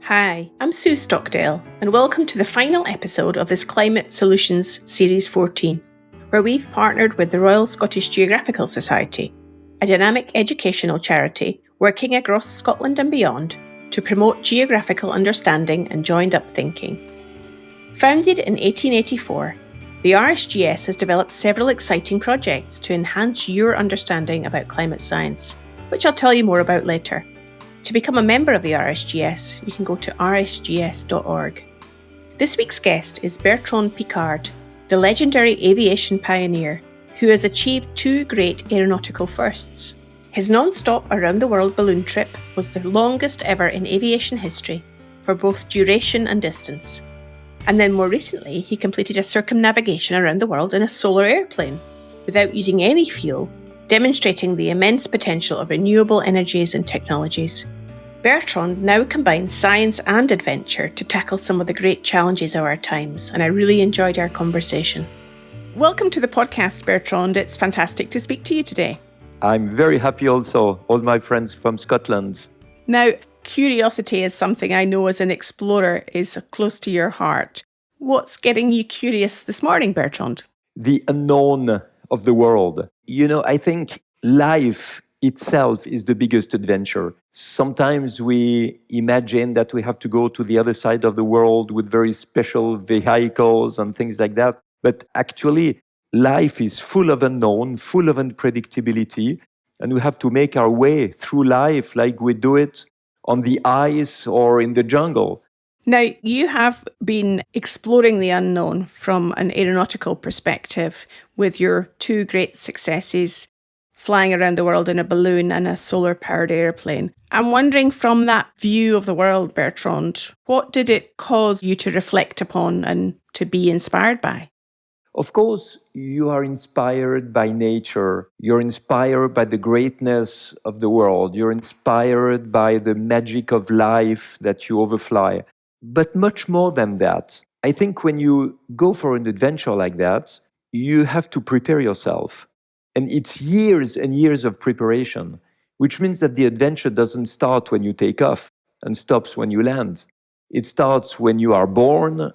Hi, I'm Sue Stockdale, and welcome to the final episode of this Climate Solutions Series 14, where we've partnered with the Royal Scottish Geographical Society, a dynamic educational charity working across Scotland and beyond to promote geographical understanding and joined-up thinking. Founded in 1884, the RSGS has developed several exciting projects to enhance your understanding about climate science, which I'll tell you more about later. To become a member of the RSGS, you can go to rsgs.org. This week's guest is Bertrand Piccard, the legendary aviation pioneer who has achieved two great aeronautical firsts. His non-stop around-the-world balloon trip was the longest ever in aviation history for both duration and distance. And then more recently, he completed a circumnavigation around the world in a solar airplane without using any fuel, demonstrating the immense potential of renewable energies and technologies. Bertrand now combines science and adventure to tackle some of the great challenges of our times, and I really enjoyed our conversation. Welcome to the podcast, Bertrand. It's fantastic to speak to you today. I'm very happy also, all my friends from Scotland. Now, curiosity is something I know as an explorer is close to your heart. What's getting you curious this morning, Bertrand? The unknown of the world. I think life itself is the biggest adventure. Sometimes we imagine that we have to go to the other side of the world with very special vehicles and things like that. But actually, life is full of unknown, full of unpredictability, and we have to make our way through life like we do it on the ice or in the jungle. Now, you have been exploring the unknown from an aeronautical perspective with your two great successes, flying around the world in a balloon and a solar-powered airplane. I'm wondering, from that view of the world, Bertrand, what did it cause you to reflect upon and to be inspired by? Of course, you are inspired by nature. You're inspired by the greatness of the world. You're inspired by the magic of life that you overfly. But much more than that, I think when you go for an adventure like that, you have to prepare yourself. And it's years and years of preparation, which means that the adventure doesn't start when you take off and stops when you land. It starts when you are born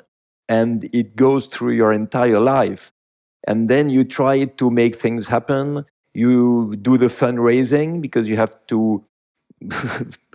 and it goes through your entire life. And then you try to make things happen. You do the fundraising because you have to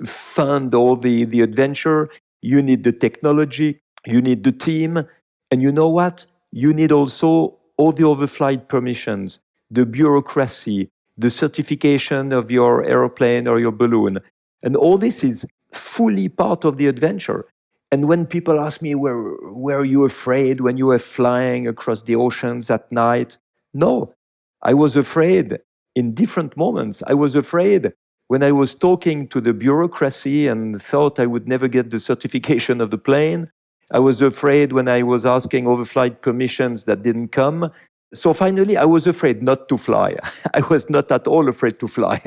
fund all the adventure. You need the technology, you need the team, and you know what? You need also all the overflight permissions, the bureaucracy, the certification of your airplane or your balloon. And all this is fully part of the adventure. And when people ask me, were you afraid when you were flying across the oceans at night? No, I was afraid in different moments. I was afraid when I was talking to the bureaucracy and thought I would never get the certification of the plane. I was afraid when I was asking overflight permissions that didn't come. So finally, I was afraid not to fly. I was not at all afraid to fly.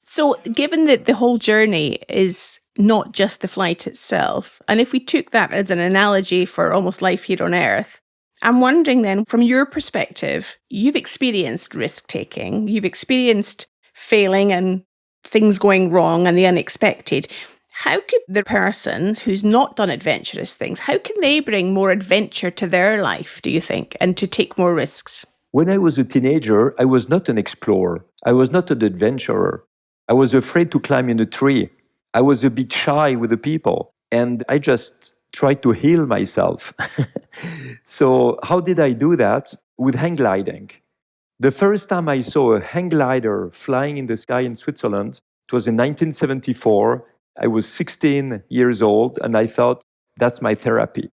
So given that the whole journey is not just the flight itself, and if we took that as an analogy for almost life here on Earth, I'm wondering then, from your perspective, you've experienced risk-taking, you've experienced failing and things going wrong and the unexpected. How could the person who's not done adventurous things, how can they bring more adventure to their life, do you think, and to take more risks? When I was a teenager, I was not an explorer. I was not an adventurer. I was afraid to climb in a tree. I was a bit shy with the people, and I just tried to heal myself. So how did I do that? With hang gliding. The first time I saw a hang glider flying in the sky in Switzerland, it was in 1974. I was 16 years old, and I thought, that's my therapy.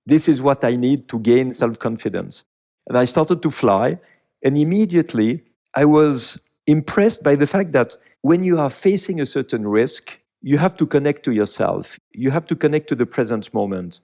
This is what I need to gain self-confidence. And I started to fly, and immediately I was impressed by the fact that when you are facing a certain risk, you have to connect to yourself. You have to connect to the present moment.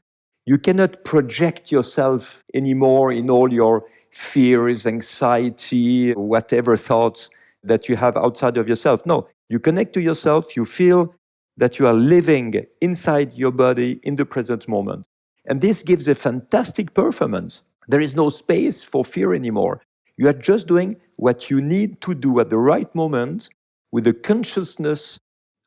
You cannot project yourself anymore in all your fears, anxiety, whatever thoughts that you have outside of yourself. No, you connect to yourself, you feel that you are living inside your body in the present moment. And this gives a fantastic performance. There is no space for fear anymore. You are just doing what you need to do at the right moment with the consciousness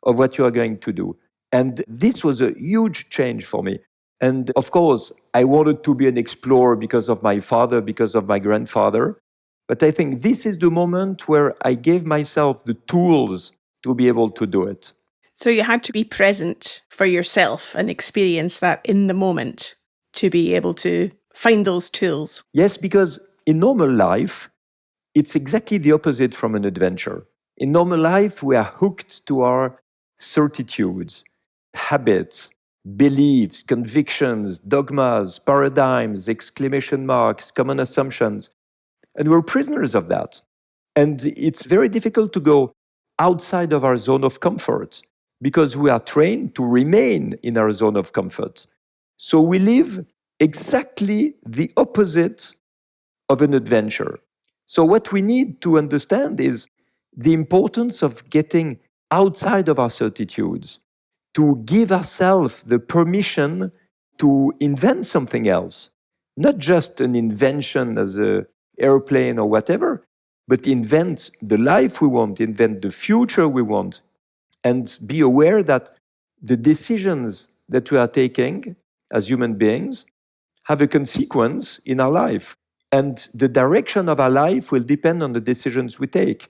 of what you are going to do. And this was a huge change for me. And of course, I wanted to be an explorer because of my father, because of my grandfather. But I think this is the moment where I gave myself the tools to be able to do it. So you had to be present for yourself and experience that in the moment to be able to find those tools. Yes, because in normal life, it's exactly the opposite from an adventure. In normal life, we are hooked to our certitudes, habits, beliefs, convictions, dogmas, paradigms, exclamation marks, common assumptions. And we're prisoners of that. And it's very difficult to go outside of our zone of comfort because we are trained to remain in our zone of comfort. So we live exactly the opposite of an adventure. So, what we need to understand is the importance of getting outside of our certitudes, to give ourselves the permission to invent something else, not just an invention as an airplane or whatever, but invent the life we want, invent the future we want, and be aware that the decisions that we are taking as human beings have a consequence in our life. And the direction of our life will depend on the decisions we take.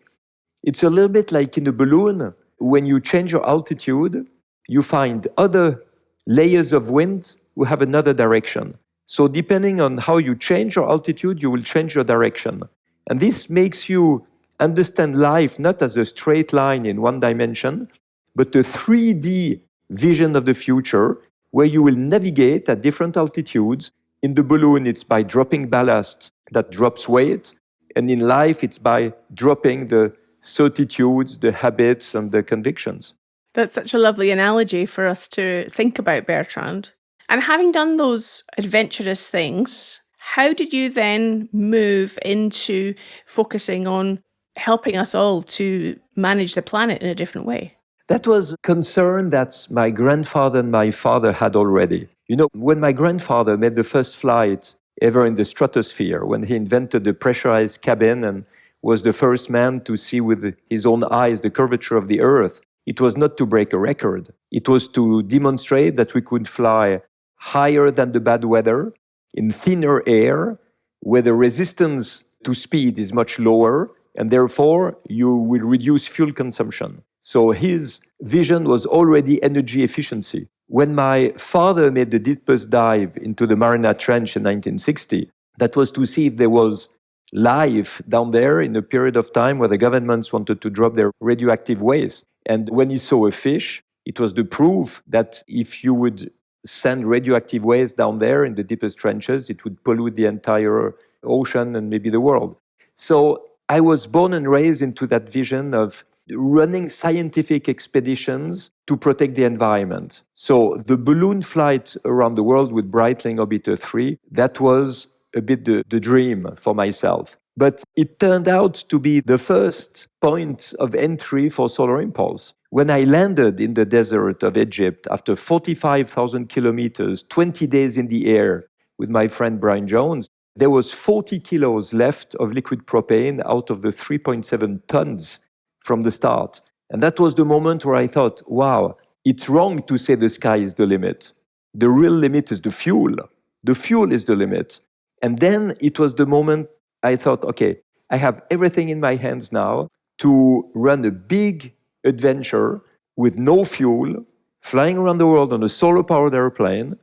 It's a little bit like in a balloon. When you change your altitude, you find other layers of wind who have another direction. So, depending on how you change your altitude, you will change your direction. And this makes you understand life not as a straight line in one dimension, but a 3D vision of the future where you will navigate at different altitudes. In the balloon, it's by dropping ballast that drops weight. And in life, it's by dropping the certitudes, the habits, and the convictions. That's such a lovely analogy for us to think about, Bertrand. And having done those adventurous things, how did you then move into focusing on helping us all to manage the planet in a different way? That was a concern that my grandfather and my father had already. You know, when my grandfather made the first flight ever in the stratosphere, when he invented the pressurized cabin and was the first man to see with his own eyes the curvature of the Earth, it was not to break a record. It was to demonstrate that we could fly higher than the bad weather, in thinner air, where the resistance to speed is much lower, and therefore you will reduce fuel consumption. So his vision was already energy efficiency. When my father made the deepest dive into the Mariana Trench in 1960, that was to see if there was life down there in a period of time where the governments wanted to drop their radioactive waste. And when he saw a fish, it was the proof that if you would send radioactive waste down there in the deepest trenches, it would pollute the entire ocean and maybe the world. So I was born and raised into that vision of running scientific expeditions to protect the environment. So the balloon flight around the world with Breitling Orbiter 3, that was a bit the dream for myself. But it turned out to be the first point of entry for Solar Impulse. When I landed in the desert of Egypt after 45,000 kilometers, 20 days in the air with my friend Brian Jones, there was 40 kilos left of liquid propane out of the 3.7 tons from the start. And that was the moment where I thought, wow, it's wrong to say the sky is the limit. The real limit is the fuel. The fuel is the limit. And then it was the moment I thought, okay, I have everything in my hands now to run a big adventure with no fuel, flying around the world on a solar-powered airplane,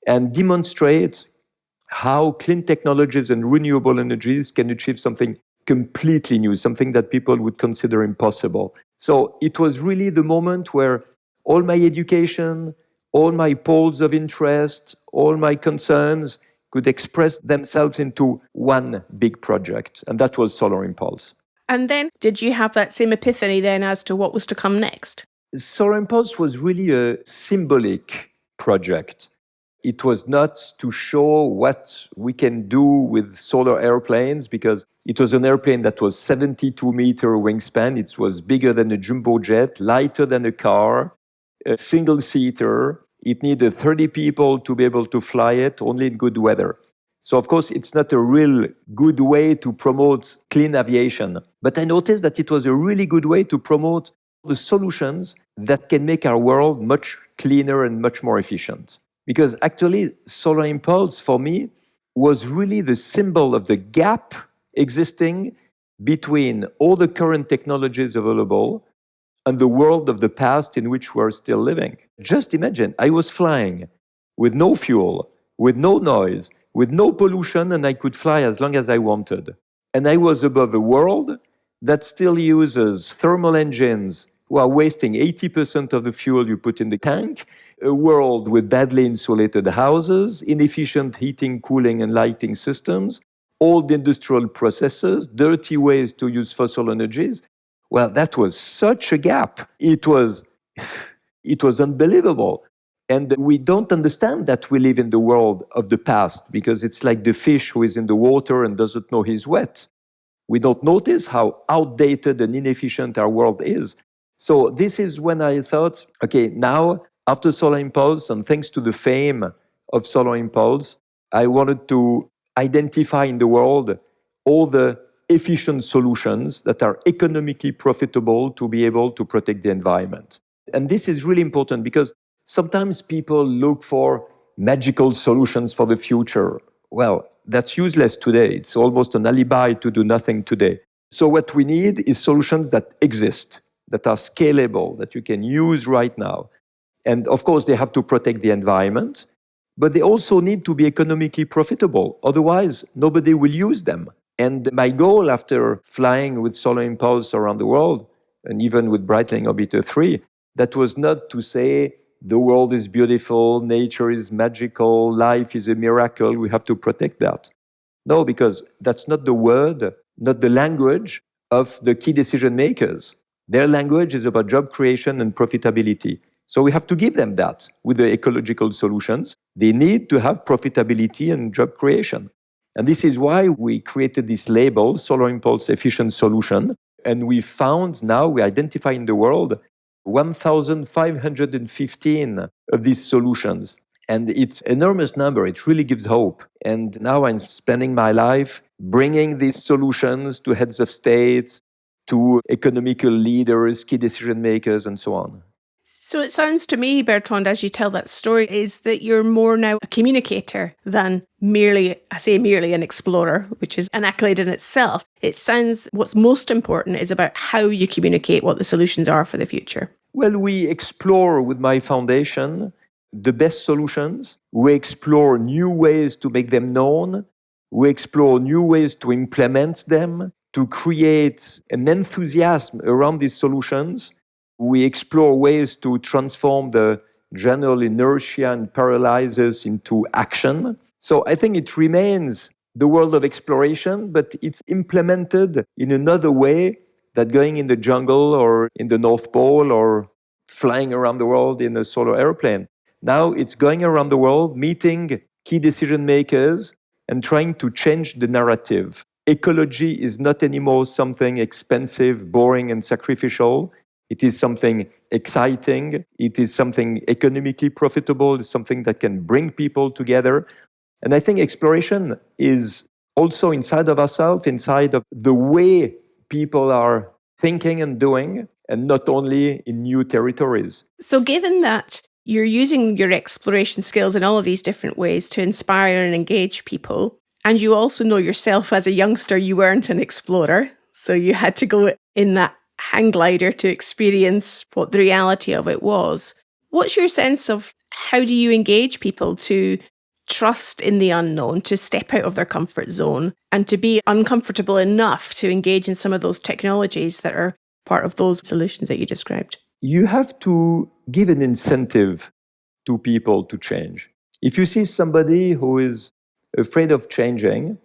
and demonstrate how clean technologies and renewable energies can achieve something completely new, something that people would consider impossible. So it was really the moment where all my education, all my poles of interest, all my concerns could express themselves into one big project, and that was Solar Impulse. And then did you have that same epiphany then as to what was to come next? Solar Impulse was really a symbolic project. It was not to show what we can do with solar airplanes, because it was an airplane that was 72-meter wingspan. It was bigger than a jumbo jet, lighter than a car, a single-seater. It needed 30 people to be able to fly it, only in good weather. So, of course, it's not a real good way to promote clean aviation. But I noticed that it was a really good way to promote the solutions that can make our world much cleaner and much more efficient. Because actually, solar impulse for me was really the symbol of the gap existing between all the current technologies available and the world of the past in which we're still living. Just imagine, I was flying with no fuel, with no noise, with no pollution, and I could fly as long as I wanted. And I was above a world that still uses thermal engines who are wasting 80% of the fuel you put in the tank, a world with badly insulated houses, inefficient heating, cooling, and lighting systems, old industrial processes, dirty ways to use fossil energies. Well, that was such a gap. It was unbelievable. And we don't understand that we live in the world of the past because it's like the fish who is in the water and doesn't know he's wet. We don't notice how outdated and inefficient our world is. So this is when I thought, okay, now after Solar Impulse and thanks to the fame of Solar Impulse, I wanted to identify in the world all the efficient solutions that are economically profitable to be able to protect the environment. And this is really important because sometimes people look for magical solutions for the future. Well, that's useless today. It's almost an alibi to do nothing today. So what we need is solutions that exist, that are scalable, that you can use right now. And of course, they have to protect the environment, but they also need to be economically profitable. Otherwise, nobody will use them. And my goal after flying with Solar Impulse around the world, and even with Breitling Orbiter 3, that was not to say the world is beautiful, nature is magical, life is a miracle, we have to protect that. No, because that's not the word, not the language of the key decision makers. Their language is about job creation and profitability. So we have to give them that with the ecological solutions. They need to have profitability and job creation. And this is why we created this label, Solar Impulse Efficient Solution. And we found now, we identify in the world 1,515 of these solutions. And it's an enormous number. It really gives hope. And now I'm spending my life bringing these solutions to heads of states, to economical leaders, key decision makers, and so on. So it sounds to me, Bertrand, as you tell that story, is that you're more now a communicator than merely an explorer, which is an accolade in itself. It sounds what's most important is about how you communicate what the solutions are for the future. Well, we explore with my foundation the best solutions. We explore new ways to make them known. We explore new ways to implement them, to create an enthusiasm around these solutions. We explore ways to transform the general inertia and paralysis into action. So I think it remains the world of exploration, but it's implemented in another way than going in the jungle or in the North Pole or flying around the world in a solar airplane. Now it's going around the world, meeting key decision makers and trying to change the narrative. Ecology is not anymore something expensive, boring, and sacrificial. It is something exciting. It is something economically profitable. It's something that can bring people together. And I think exploration is also inside of ourselves, inside of the way people are thinking and doing, and not only in new territories. So given that you're using your exploration skills in all of these different ways to inspire and engage people, and you also know yourself as a youngster, you weren't an explorer, so you had to go in that hang glider to experience what the reality of it was. What's your sense of how do you engage people to trust in the unknown, to step out of their comfort zone and to be uncomfortable enough to engage in some of those technologies that are part of those solutions that you described? You have to give an incentive to people to change. If you see somebody who is afraid of changing,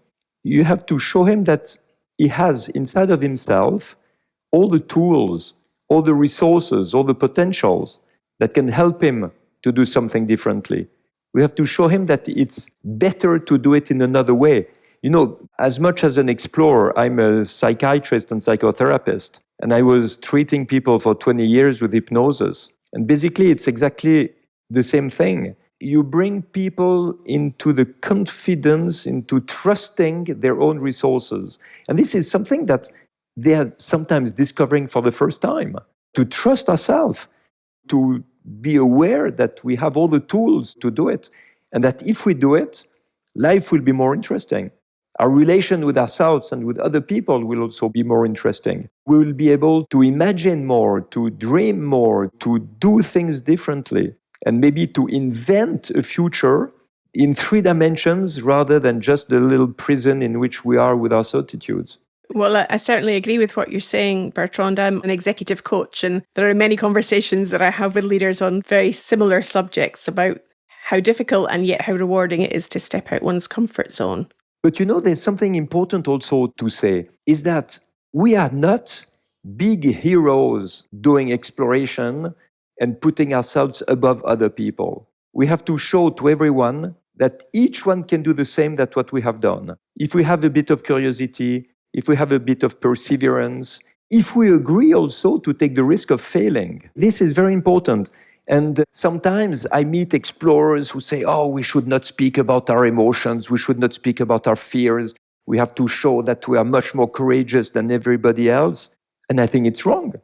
you have to show him that he has inside of himself all the tools, all the resources, all the potentials that can help him to do something differently. We have to show him that it's better to do it in another way. You know, as much as an explorer, I'm a psychiatrist and psychotherapist, and I was treating people for 20 years with hypnosis. And basically, it's exactly the same thing. You bring people into the confidence, into trusting their own resources. And this is something that they are sometimes discovering for the first time, to trust ourselves. to be aware that we have all the tools to do it, and that if we do it, life will be more interesting. Our relation with ourselves and with other people will also be more interesting. We will be able to imagine more, to dream more, to do things differently, and maybe to invent a future in 3 dimensions rather than just the little prison in which we are with our certitudes. Well, I certainly agree with what you're saying, Bertrand. I'm an executive coach, and there are many conversations that I have with leaders on very similar subjects about how difficult and yet how rewarding it is to step out one's comfort zone. But there's something important also to say, is that we are not big heroes doing exploration and putting ourselves above other people. We have to show to everyone that each one can do the same that what we have done. If we have a bit of curiosity, if we have a bit of perseverance, if we agree also to take the risk of failing. This is very important. And sometimes I meet explorers who say, we should not speak about our emotions, we should not speak about our fears, we have to show that we are much more courageous than everybody else. And I think it's wrong.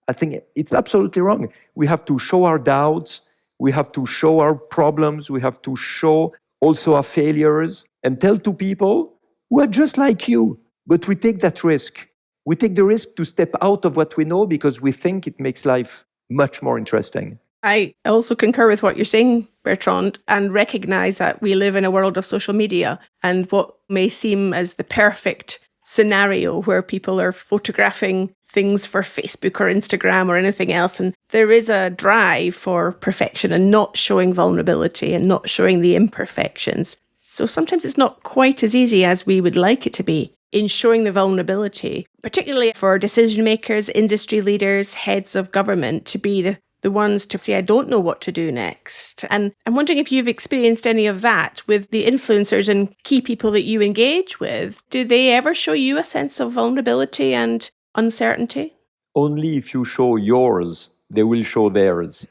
I think it's absolutely wrong. We have to show our doubts, we have to show our problems, we have to show also our failures, and tell to people, we're just like you, but we take that risk. We take the risk to step out of what we know because we think it makes life much more interesting. I also concur with what you're saying, Bertrand, and recognise that we live in a world of social media, and what may seem as the perfect scenario where people are photographing things for Facebook or Instagram or anything else, and there is a drive for perfection and not showing vulnerability and not showing the imperfections. So sometimes it's not quite as easy as we would like it to be in showing the vulnerability, particularly for decision makers, industry leaders, heads of government, to be the ones to say, I don't know what to do next. And I'm wondering if you've experienced any of that with the influencers and key people that you engage with. Do they ever show you a sense of vulnerability and uncertainty? Only if you show yours, they will show theirs.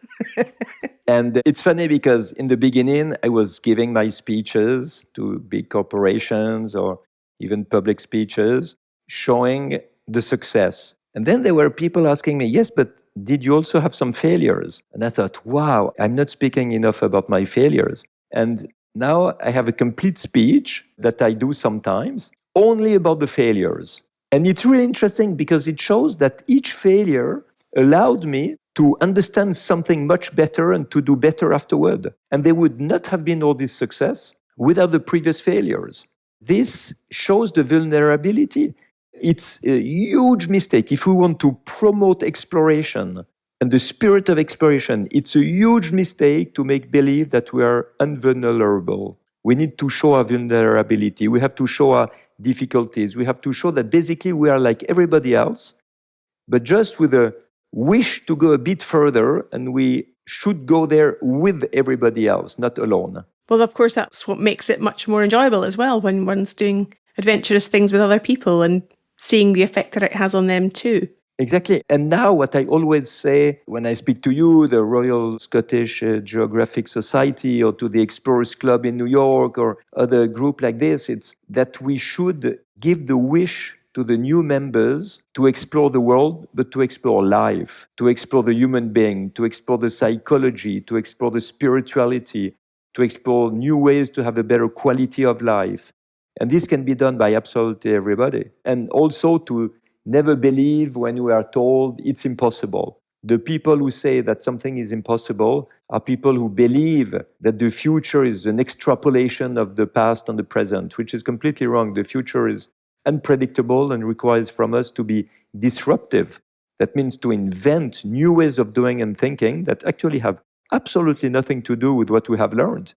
And it's funny because in the beginning, I was giving my speeches to big corporations or even public speeches, showing the success. And then there were people asking me, yes, but did you also have some failures? And I thought, wow, I'm not speaking enough about my failures. And now I have a complete speech that I do sometimes only about the failures. And it's really interesting because it shows that each failure allowed me to understand something much better and to do better afterward. And there would not have been all this success without the previous failures. This shows the vulnerability. It's a huge mistake. If we want to promote exploration and the spirit of exploration, it's a huge mistake to make believe that we are invulnerable. We need to show our vulnerability. We have to show our difficulties. We have to show that basically we are like everybody else, but just with a wish to go a bit further, and we should go there with everybody else, not alone. Well, of course, that's what makes it much more enjoyable as well, when one's doing adventurous things with other people and seeing the effect that it has on them too. Exactly. And now what I always say when I speak to you, the Royal Scottish Geographic Society, or to the Explorers Club in New York, or other group like this, it's that we should give the wish to the new members to explore the world, but to explore life, to explore the human being, to explore the psychology, to explore the spirituality, to explore new ways to have a better quality of life. And this can be done by absolutely everybody. And also to never believe when we are told it's impossible. The people who say that something is impossible are people who believe that the future is an extrapolation of the past on the present, which is completely wrong. The future is unpredictable and requires from us to be disruptive. That means to invent new ways of doing and thinking that actually have absolutely nothing to do with what we have learned.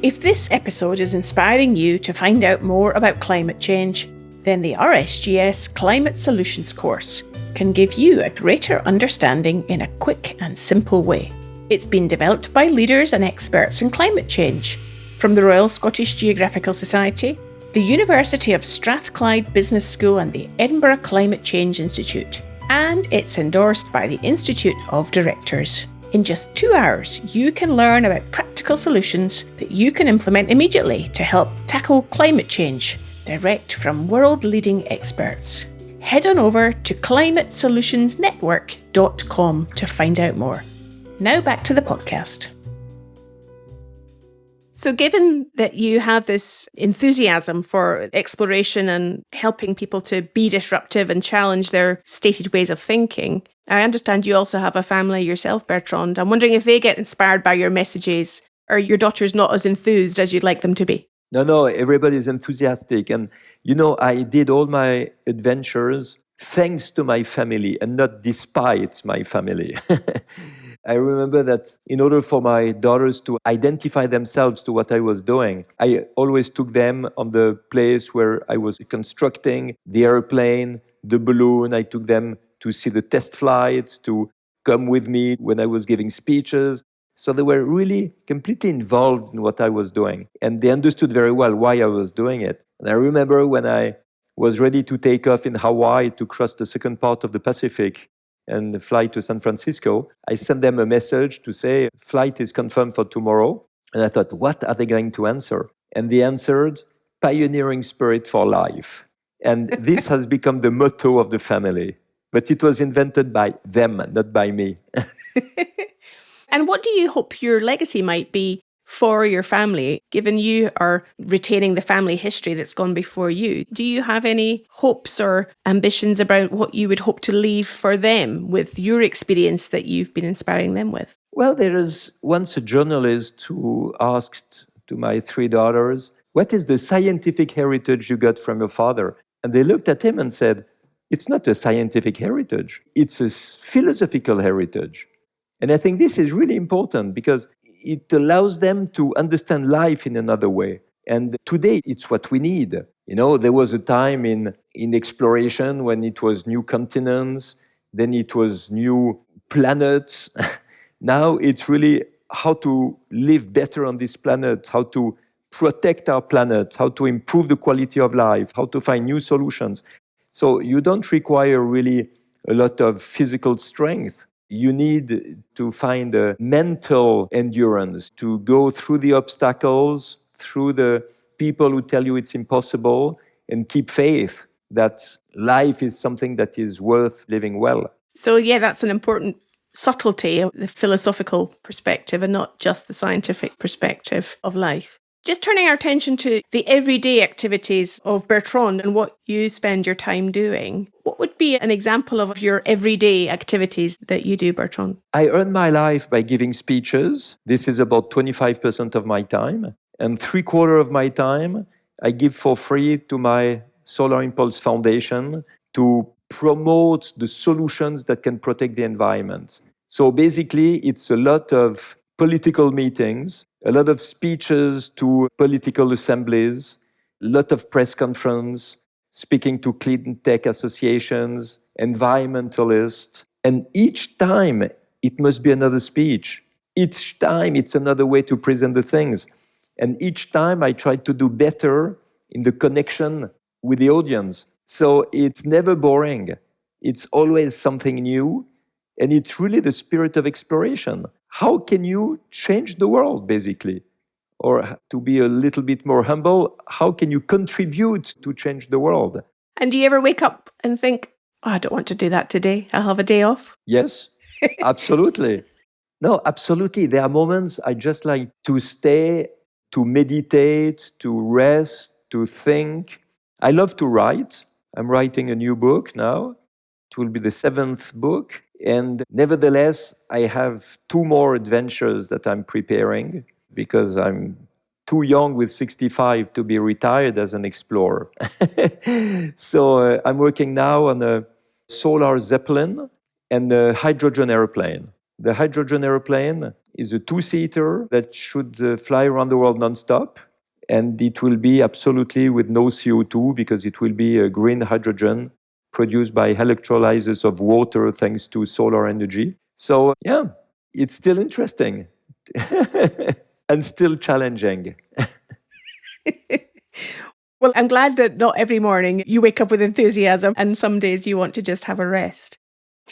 If this episode is inspiring you to find out more about climate change, then the RSGS Climate Solutions course can give you a greater understanding in a quick and simple way. It's been developed by leaders and experts in climate change from the Royal Scottish Geographical Society, the University of Strathclyde Business School and the Edinburgh Climate Change Institute, and it's endorsed by the Institute of Directors. In just 2 hours, you can learn about practical solutions that you can implement immediately to help tackle climate change, direct from world-leading experts. head on over to climatesolutionsnetwork.com to find out more. Now back to the podcast. So given that you have this enthusiasm for exploration and helping people to be disruptive and challenge their stated ways of thinking, I understand you also have a family yourself, Bertrand. I'm wondering if they get inspired by your messages, or your daughter's not as enthused as you'd like them to be. No, everybody's enthusiastic. And, I did all my adventures thanks to my family and not despite my family. I remember that in order for my daughters to identify themselves to what I was doing, I always took them on the place where I was constructing the airplane, the balloon. I took them to see the test flights, to come with me when I was giving speeches. So they were really completely involved in what I was doing. And they understood very well why I was doing it. And I remember when I was ready to take off in Hawaii to cross the second part of the Pacific and fly to San Francisco, I sent them a message to say, flight is confirmed for tomorrow. And I thought, what are they going to answer? And they answered, pioneering spirit for life. And this has become the motto of the family. But it was invented by them, not by me. And what do you hope your legacy might be for your family, given you are retaining the family history that's gone before you? Do you have any hopes or ambitions about what you would hope to leave for them with your experience that you've been inspiring them with? Well, there is once a journalist who asked to my 3 daughters, what is the scientific heritage you got from your father? And they looked at him and said, it's not a scientific heritage, it's a philosophical heritage. And I think this is really important because it allows them to understand life in another way. And today, it's what we need. There was a time in exploration when it was new continents, then it was new planets. Now it's really how to live better on this planet, how to protect our planet, how to improve the quality of life, how to find new solutions. So you don't require really a lot of physical strength. You need to find a mental endurance to go through the obstacles, through the people who tell you it's impossible, and keep faith that life is something that is worth living well. So yeah, that's an important subtlety of the philosophical perspective and not just the scientific perspective of life. Just turning our attention to the everyday activities of Bertrand and what you spend your time doing, what would be an example of your everyday activities that you do, Bertrand? I earn my life by giving speeches. This is about 25% of my time. And 3/4 of my time, I give for free to my Solar Impulse Foundation to promote the solutions that can protect the environment. So basically, it's a lot of political meetings, a lot of speeches to political assemblies, a lot of press conference, speaking to clean tech associations, environmentalists. And each time it must be another speech. Each time it's another way to present the things. And each time I try to do better in the connection with the audience. So it's never boring. It's always something new. And it's really the spirit of exploration. How can you change the world, basically? Or to be a little bit more humble, how can you contribute to change the world? And do you ever wake up and think, I don't want to do that today, I'll have a day off? Yes, absolutely. No, absolutely. There are moments I just like to stay, to meditate, to rest, to think. I love to write. I'm writing a new book now. It will be the 7th book. And nevertheless, I have 2 more adventures that I'm preparing because I'm too young with 65 to be retired as an explorer. So I'm working now on a solar zeppelin and a hydrogen airplane. The hydrogen airplane is a 2-seater that should fly around the world nonstop. And it will be absolutely with no CO2 because it will be a green hydrogen produced by electrolysis of water thanks to solar energy. So yeah, it's still interesting and still challenging. Well, I'm glad that not every morning you wake up with enthusiasm and some days you want to just have a rest.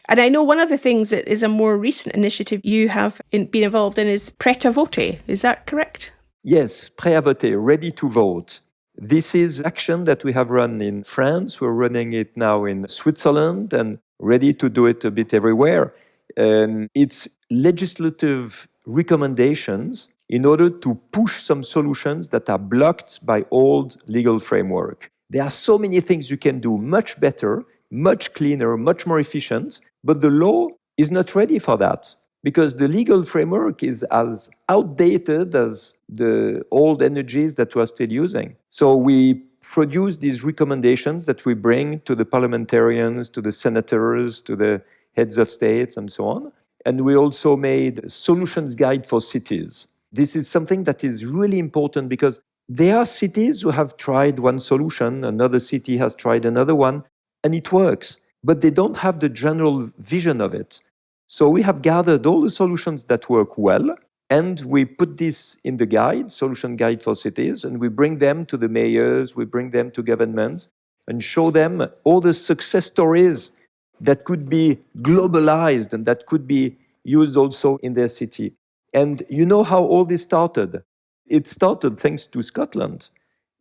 And I know one of the things that is a more recent initiative you have been involved in is Prêt à voter. Is that correct? Yes, prêt à voter, ready to vote. This is action that we have run in France. We're running it now in Switzerland and ready to do it a bit everywhere. And it's legislative recommendations in order to push some solutions that are blocked by old legal framework. There are so many things you can do much better, much cleaner, much more efficient, but the law is not ready for that because the legal framework is as outdated as the old energies that we're still using. So we produce these recommendations that we bring to the parliamentarians, to the senators, to the heads of states, and so on. And we also made a solutions guide for cities. This is something that is really important because there are cities who have tried one solution, another city has tried another one, and it works, but they don't have the general vision of it. So we have gathered all the solutions that work well, and we put this in the guide, solution guide for cities, and we bring them to the mayors, we bring them to governments, and show them all the success stories that could be globalized and that could be used also in their city. And you know how all this started? It started thanks to Scotland,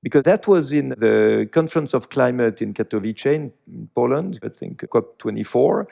because that was in the Conference of Climate in Katowice in Poland, I think COP24.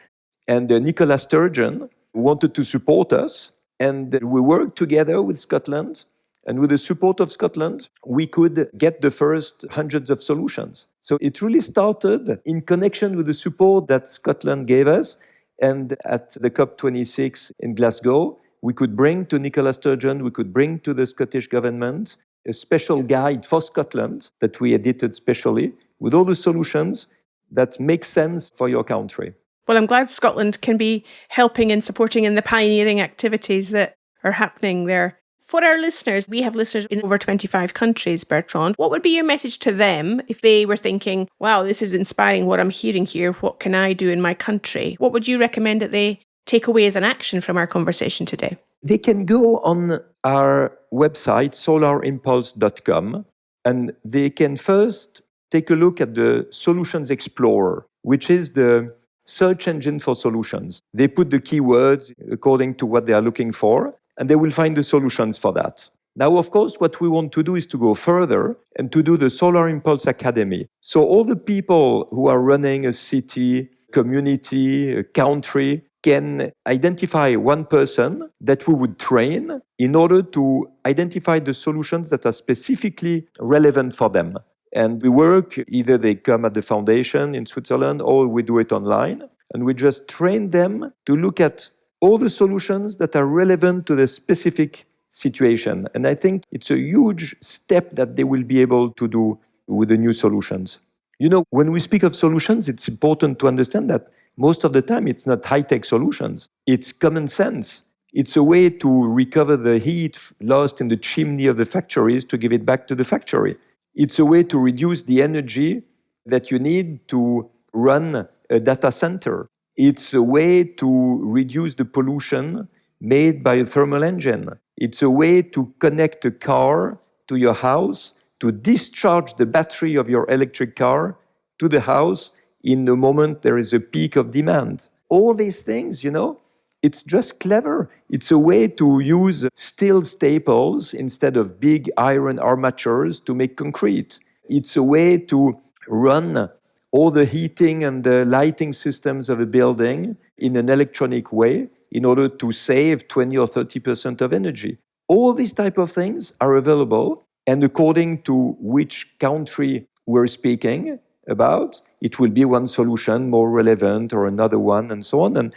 And Nicola Sturgeon wanted to support us. And we worked together with Scotland. And with the support of Scotland, we could get the first hundreds of solutions. So it really started in connection with the support that Scotland gave us. And at the COP26 in Glasgow, we could bring to Nicola Sturgeon, we could bring to the Scottish government a special guide for Scotland that we edited specially with all the solutions that make sense for your country. Well, I'm glad Scotland can be helping and supporting in the pioneering activities that are happening there. For our listeners, we have listeners in over 25 countries, Bertrand. What would be your message to them if they were thinking, wow, this is inspiring what I'm hearing here. What can I do in my country? What would you recommend that they take away as an action from our conversation today? They can go on our website, solarimpulse.com, and they can first take a look at the Solutions Explorer, which is the search engine for solutions. They put the keywords according to what they are looking for, and they will find the solutions for that. Now, of course, what we want to do is to go further and to do the Solar Impulse Academy. So all the people who are running a city, community, a country, can identify one person that we would train in order to identify the solutions that are specifically relevant for them. And we work, either they come at the foundation in Switzerland or we do it online. And we just train them to look at all the solutions that are relevant to the specific situation. And I think it's a huge step that they will be able to do with the new solutions. You know, when we speak of solutions, it's important to understand that most of the time it's not high-tech solutions. It's common sense. It's a way to recover the heat lost in the chimney of the factories to give it back to the factory. It's a way to reduce the energy that you need to run a data center. It's a way to reduce the pollution made by a thermal engine. It's a way to connect a car to your house, to discharge the battery of your electric car to the house in the moment there is a peak of demand. All these things, you know, it's just clever. It's a way to use steel staples instead of big iron armatures to make concrete. It's a way to run all the heating and the lighting systems of a building in an electronic way in order to save 20 or 30% of energy. All these type of things are available, and according to which country we're speaking about, it will be one solution more relevant or another one, and so on. And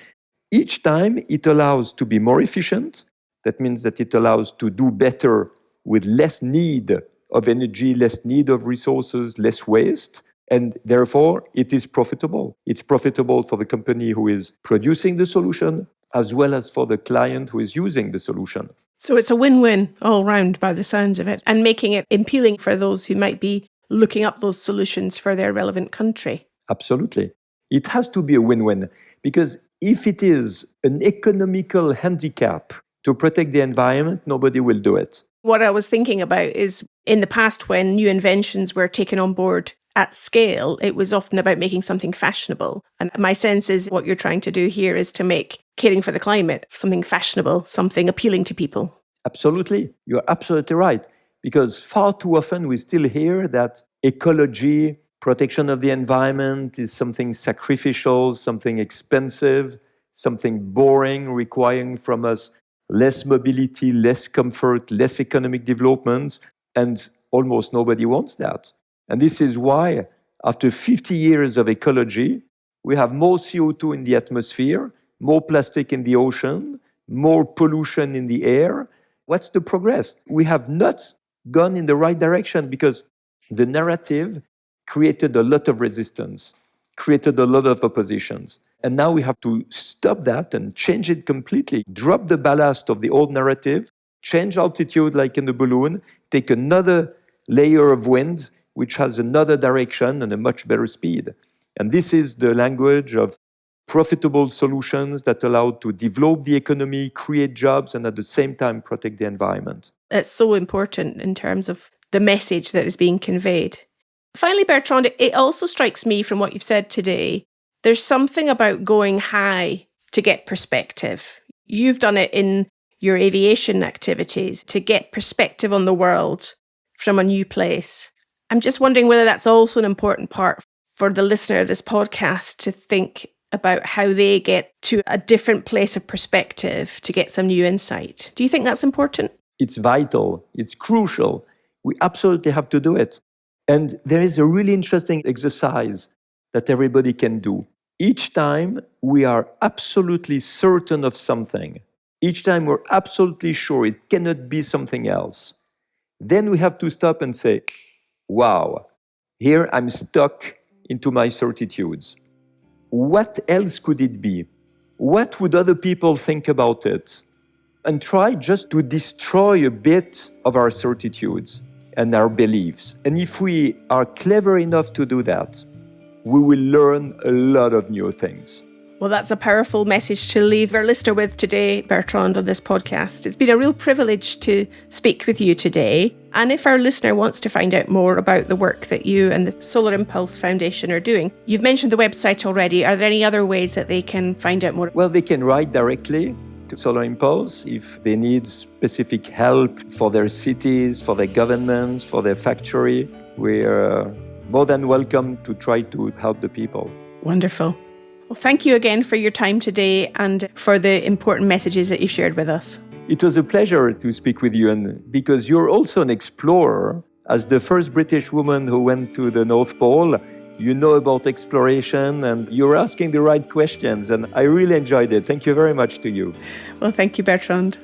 each time it allows to be more efficient. That means that it allows to do better with less need of energy, less need of resources, less waste. And therefore, it is profitable. It's profitable for the company who is producing the solution, as well as for the client who is using the solution. So it's a win-win all round by the sounds of it, and making it appealing for those who might be looking up those solutions for their relevant country. Absolutely. It has to be a win-win, because if it is an economical handicap to protect the environment, nobody will do it. What I was thinking about is in the past, when new inventions were taken on board at scale, it was often about making something fashionable. And my sense is what you're trying to do here is to make caring for the climate something fashionable, something appealing to people. Absolutely. You're absolutely right. Because far too often we still hear that ecology, protection of the environment is something sacrificial, something expensive, something boring, requiring from us less mobility, less comfort, less economic development, and almost nobody wants that. And this is why, after 50 years of ecology, we have more CO2 in the atmosphere, more plastic in the ocean, more pollution in the air. What's the progress? We have not gone in the right direction because the narrative created a lot of resistance, created a lot of oppositions. And now we have to stop that and change it completely. Drop the ballast of the old narrative, change altitude like in the balloon, take another layer of wind, which has another direction and a much better speed. And this is the language of profitable solutions that allow to develop the economy, create jobs, and at the same time protect the environment. It's so important in terms of the message that is being conveyed. Finally, Bertrand, it also strikes me from what you've said today, there's something about going high to get perspective. You've done it in your aviation activities to get perspective on the world from a new place. I'm just wondering whether that's also an important part for the listener of this podcast to think about how they get to a different place of perspective to get some new insight. Do you think that's important? It's vital. It's crucial. We absolutely have to do it. And there is a really interesting exercise that everybody can do. Each time we are absolutely certain of something, each time we're absolutely sure it cannot be something else, then we have to stop and say, wow, here I'm stuck into my certitudes. What else could it be? What would other people think about it? And try just to destroy a bit of our certitudes and our beliefs. And if we are clever enough to do that, we will learn a lot of new things. Well, that's a powerful message to leave our listener with today, Bertrand, on this podcast. It's been a real privilege to speak with you today. And if our listener wants to find out more about the work that you and the Solar Impulse Foundation are doing, you've mentioned the website already. Are there any other ways that they can find out more? Well, they can write directly to Solar Impulse if they need specific help for their cities, for their governments, for their factory. We're more than welcome to try to help the people. Wonderful. Well, thank you again for your time today and for the important messages that you shared with us. It was a pleasure to speak with you, and because you're also an explorer. As the first British woman who went to the North Pole, you know about exploration and you're asking the right questions, and I really enjoyed it. Thank you very much to you. Well, thank you, Bertrand.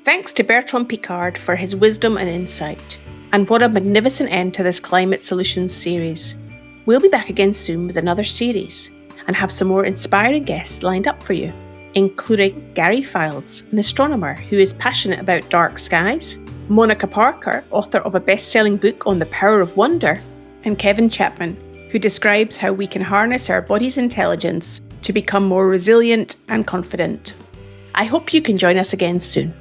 Thanks to Bertrand Piccard for his wisdom and insight. And what a magnificent end to this Climate Solutions series. We'll be back again soon with another series and have some more inspiring guests lined up for you, including Gary Fildes, an astronomer who is passionate about dark skies, Monica Parker, author of a best-selling book on the power of wonder, and Kevin Chapman, who describes how we can harness our body's intelligence to become more resilient and confident. I hope you can join us again soon.